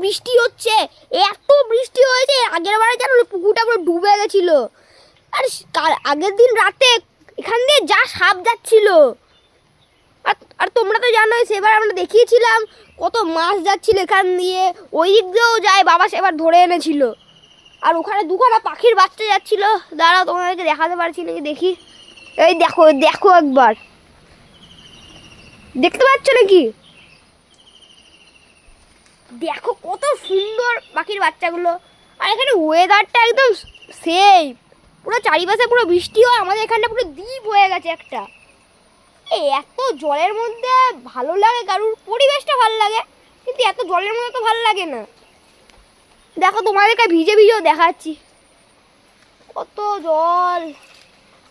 বৃষ্টি হচ্ছে, এত বৃষ্টি হয়েছে আগের বারে জানো পুকুরটা পুরো ডুবে গেছিল। আর আগের দিন রাতে এখান দিয়ে যা সাপ যাচ্ছিল, আর তোমরা তো জানোই সেবার আমরা দেখিয়েছিলাম কত মাছ যাচ্ছিল এখান দিয়ে, ওই দিক দিয়েও যায়, বাবা সেবার ধরে এনেছিল। আর ওখানে দুখানা পাখির বাচ্চা যাচ্ছিল, দাঁড়াও তোমাদেরকে দেখাতে পারছি নাকি দেখি। এই দেখো দেখো একবার, দেখতে পাচ্ছ নাকি? দেখো কত সুন্দর পাখির বাচ্চাগুলো। আর এখানে ওয়েদারটা একদম সেই, পুরো চারিপাশে পুরো বৃষ্টি হয়, আমাদের এখানটা পুরো দ্বীপ হয়ে গেছে একটা। এই এত জলের মধ্যে ভালো লাগে কারুর, পরিবেশটা ভালো লাগে, কিন্তু এত জলের মধ্যে তো ভালো লাগে না। দেখো তোমাদেরকে ভিজে ভিজেও দেখাচ্ছি কত জল।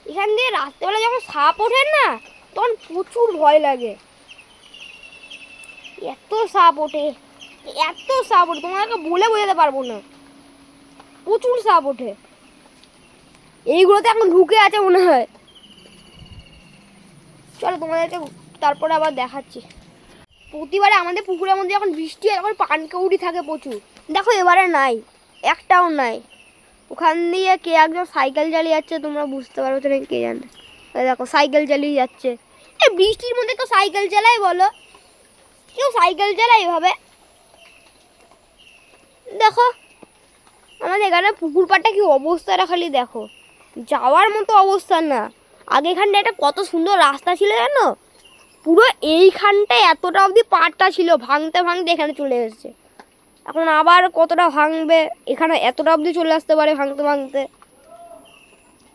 এখান দিয়ে রাত্রেবেলা যখন সাপ ওঠে না তখন প্রচুর ভয় লাগে, এত সাপ ওঠে, এত সাপ ওঠে তোমাদেরকে বলে বোঝাতে পারবো না, প্রচুর সাপ ওঠে। এইগুলোতে এখন ঢুকে আছে মনে হয়। চলো তোমাদেরকে তারপরে আবার দেখাচ্ছি। প্রতিবারে আমাদের পুকুরের মধ্যে যখন বৃষ্টি হয় তখন পানকৌড়ি থাকে প্রচুর, দেখো এবারে নাই, একটাও নাই। ওখান দিয়ে কে একজন সাইকেল চালিয়ে যাচ্ছে, তোমরা বুঝতে পারো তো কে জানে। দেখো সাইকেল চালিয়ে যাচ্ছে, এই বৃষ্টির মধ্যে তো সাইকেল চালাই বলো, কেউ সাইকেল চালায় এভাবে? দেখো আমাদের এখানে পুকুর পাড়টা কি অবস্থাটা খালি দেখো, যাওয়ার মতো অবস্থা না। আগে এখানটা একটা কত সুন্দর রাস্তা ছিল জানো, পুরো এইখানটায় এতটা অবধি পাড়টা ছিল, ভাঙতে ভাঙতে এখানে চলে এসেছে। এখন আবার কতটা ভাঙবে, এখানে এতটা অবধি চলে আসতে পারে ভাঙতে ভাঙতে।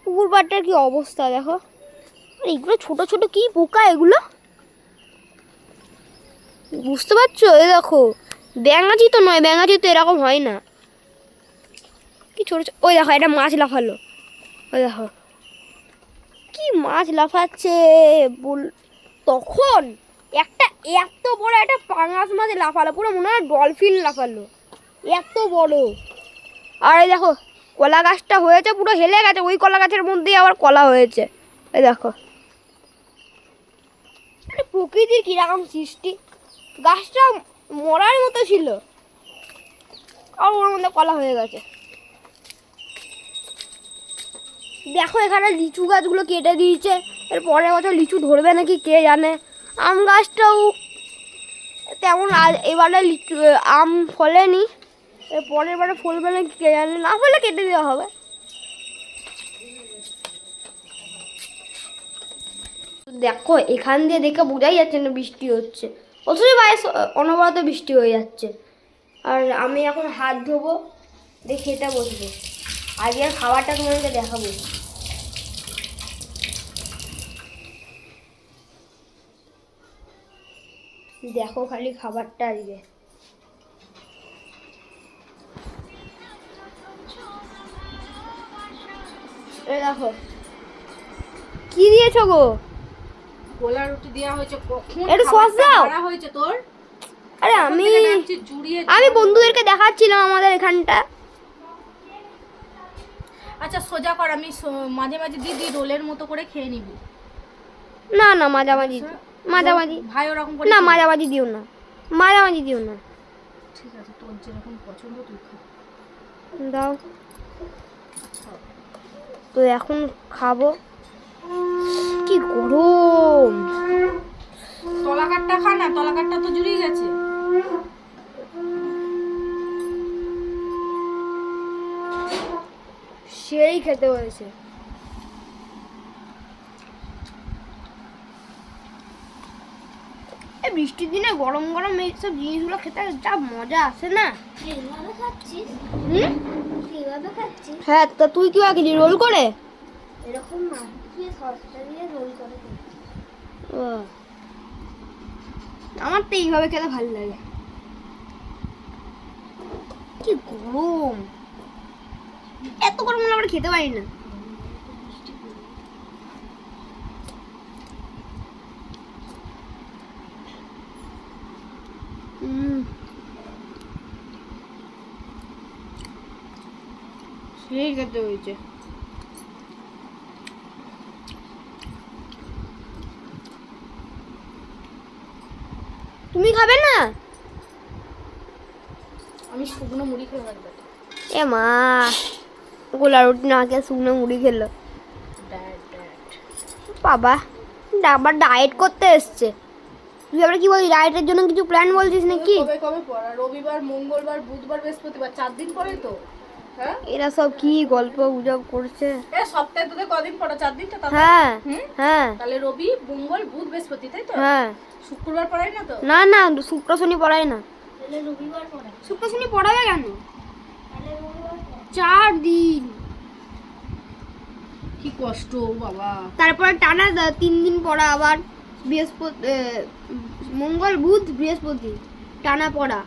পুকুর পাড়টার কি অবস্থা দেখো। আর এগুলো ছোট ছোট কি পোকা এগুলো, বুঝতে পারছো? এই দেখো ব্যাঙাচি তো নয়, ব্যাঙাচি তো এরকম হয় না, কি ছোট ছোট। ওই দেখো একটা মাছ লাফালো, ওই দেখো কি মাছ লাফাচ্ছে তখন একটা এত বড় একটা পাঙাশ মাছ লাফালো, পুরো মনে হয় ডলফিন লাফালো, এত বড়। আর এই দেখো কলা গাছটা হয়েছে পুরো হেলে গেছে, ওই কলা গাছের মধ্যেই আবার কলা হয়েছে। এই দেখো প্রকৃতির কিরকম সৃষ্টি, গাছটা মরার মতো ছিল আর ওর মধ্যে কলা হয়ে গেছে। দেখো এখানে লিচু গাছগুলো কেটে দিয়েছে, এর পরের বছর লিচু ধরবে নাকি কে জানে। আম গাছটাও তেমন এবারে লিচু আম ফলেনি, এর পরের বারে ফলবে নাকি কে জানে, না ফলে কেটে দেওয়া হবে। দেখো এখান দিয়ে দেখে বোঝাই যাচ্ছে না বৃষ্টি হচ্ছে, অথচ বাইরে অনবরত বৃষ্টি হয়ে যাচ্ছে। আর আমি এখন হাত ধোবো, দেখে এটা বসবো, আজকের খাবারটা তোমাদেরকে দেখাবো। দেখো খালি খাবারটা আজকে, দেখো কি দিয়েছো গো? গোলা রুটি দেওয়া হয়েছে, কখন একটু সস দাও। করা হয়েছে তোর? আরে আমি বন্ধুদেরকে দেখাচ্ছিলাম আমাদের এখানটা। আচ্ছা সোজা কর, আমি মাঝে মাঝে দিদি রোলের মতো করে খেয়ে নিবি। না না মাঝামাঝি, মাঝামাঝি ভাই ওরকম করে না, মাঝামাঝি দিও না, মাঝামাঝি দিও না। ঠিক আছে তোর যেরকম পছন্দ তুই খা। দাও তো এখন খাবো, কি গরম। তলাকারটা খা না, তলাকারটা তো জুড়িয়ে গেছে। সেই খেতে হয়েছে। এই বৃষ্টির দিনে গরম গরম এইসব জিনিসগুলো খেতে যা মজা আসে না। এইভাবে খাচ্ছিস? এইভাবে খাচ্ছিস? হ্যাঁ তা তুই কি আগে রোল করে? এরকম মাখিয়ে সসটা দিয়ে রোল করে খাচ্ছিস? ও আমার তো এইভাবে খেতে ভালো লাগে। কি গরম, এত গরম হলে আমরা খেতে পারি না। সেই খেতে হয়েছে। তুমি খাবে না? আমি শুকনো মুড়ি খেয়ে রাখবো। এ মা, গোলা রুটি না খেয়ে শুকনো মুড়ি খেলো। বাবা, আবার ডায়েট করতে এসছে। তুই আবার কি বলছিস, ডায়েটের জন্য কিছু প্ল্যান বলছিস নাকি? কবে কবে পড়া? রবিবার, মঙ্গলবার, বুধবার, বৃহস্পতিবার, 4 দিন পরেই তো। হ্যাঁ, এরা সব কি গল্প গুজব করছে? এ সপ্তাহে তোদের কদিন পড়া? 4 দিন তো তাহলে। হ্যাঁ হুম? হ্যাঁ তাহলে রবি, মঙ্গল, বুধ, বৃহস্পতি, তাই তো? হ্যাঁ। শুক্রবার পড়াই না তো? না না, শুক্র শনি পড়ায় না। তাহলে রবিবার পড়া। শুক্র শনি পড়াবে কেন? তাহলে রবিবার পড়া। 4 দিন, কি কষ্ট বাবা। তারপরে টানা 3 দিন পড়া, আবার বৃহস্পতি মঙ্গল বুধ বৃহস্পতি টানা পড়া।